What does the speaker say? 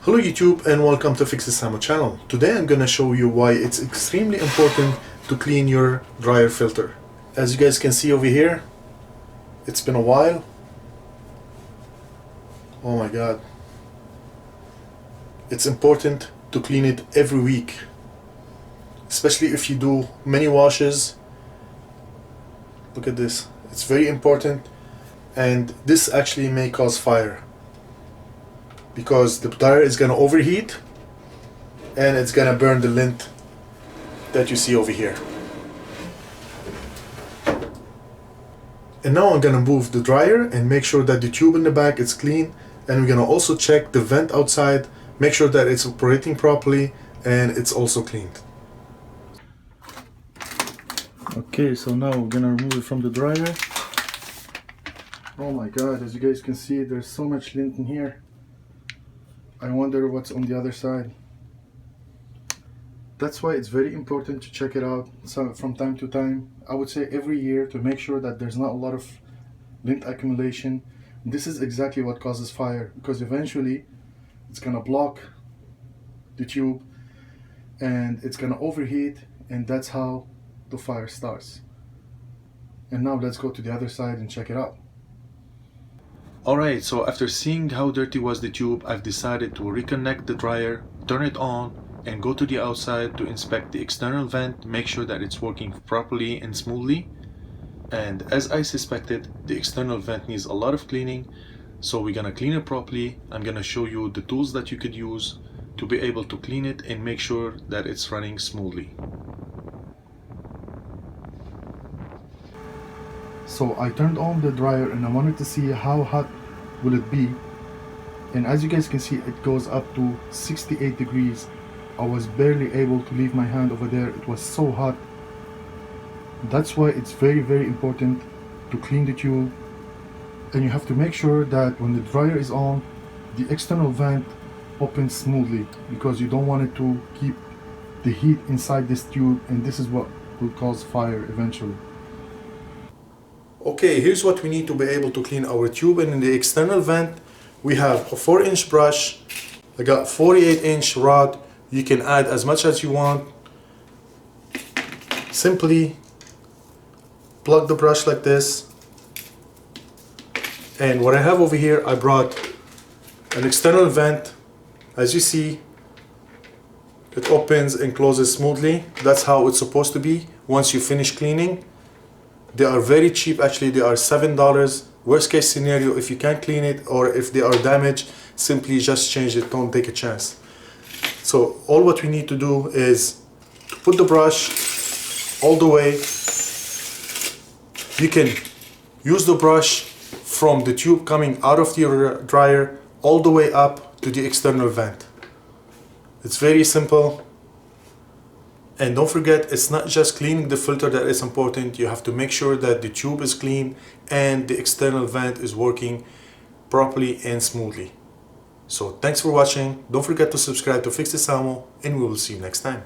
Hello YouTube and welcome to Fixitsamo channel. Today I'm gonna show you why it's extremely important to clean your dryer filter. As you guys can see over here, it's been a while. Oh my god. It's important to clean it every week, especially if you do many washes. Look at this, it's very important, and this actually may cause fire because the dryer is gonna overheat and it's gonna burn the lint that you see over here. And now I'm gonna move the dryer and make sure that the tube in the back is clean, and we're gonna also check the vent outside, make sure that it's operating properly and it's also cleaned. Okay, so now we're gonna remove it from the dryer. Oh my god, as you guys can see, there's so much lint in here. I wonder what's on the other side. That's why it's very important to check it out from time to time. I would say every year, to make sure that there's not a lot of lint accumulation. This is exactly what causes fire, because eventually it's gonna block the tube and it's gonna overheat, and that's how the fire starts. And now let's go to the other side and check it out. Alright, so after seeing how dirty was the tube, I've decided to reconnect the dryer, turn it on, and go to the outside to inspect the external vent, make sure that it's working properly and smoothly. And as I suspected, the external vent needs a lot of cleaning, so we're gonna clean it properly. I'm gonna show you the tools that you could use to be able to clean it and make sure that it's running smoothly. So I turned on the dryer and I wanted to see how hot will it be, and as you guys can see, it goes up to 68 degrees. I was barely able to leave my hand over there, it was so hot. That's why it's very important to clean the tube, and you have to make sure that when the dryer is on, the external vent opens smoothly, because you don't want it to keep the heat inside this tube, and this is what will cause fire eventually. Okay, here's what we need to be able to clean our tube. And in the external vent, we have a 4-inch brush. I got 48-inch rod. You can add as much as you want. Simply plug the brush like this. And what I have over here, I brought an external vent. As you see, it opens and closes smoothly. That's how it's supposed to be once you finish cleaning. They are very cheap, actually. They are $7. Worst case scenario, if you can't clean it or if they are damaged, simply just change it, don't take a chance. So all what we need to do is to put the brush all the way. You can use the brush from the tube coming out of your dryer all the way up to the external vent. It's very simple. And don't forget, it's not just cleaning the filter that is important. You have to make sure that the tube is clean and the external vent is working properly and smoothly. So thanks for watching. Don't forget to subscribe to Fixitsamo, and we will see you next time.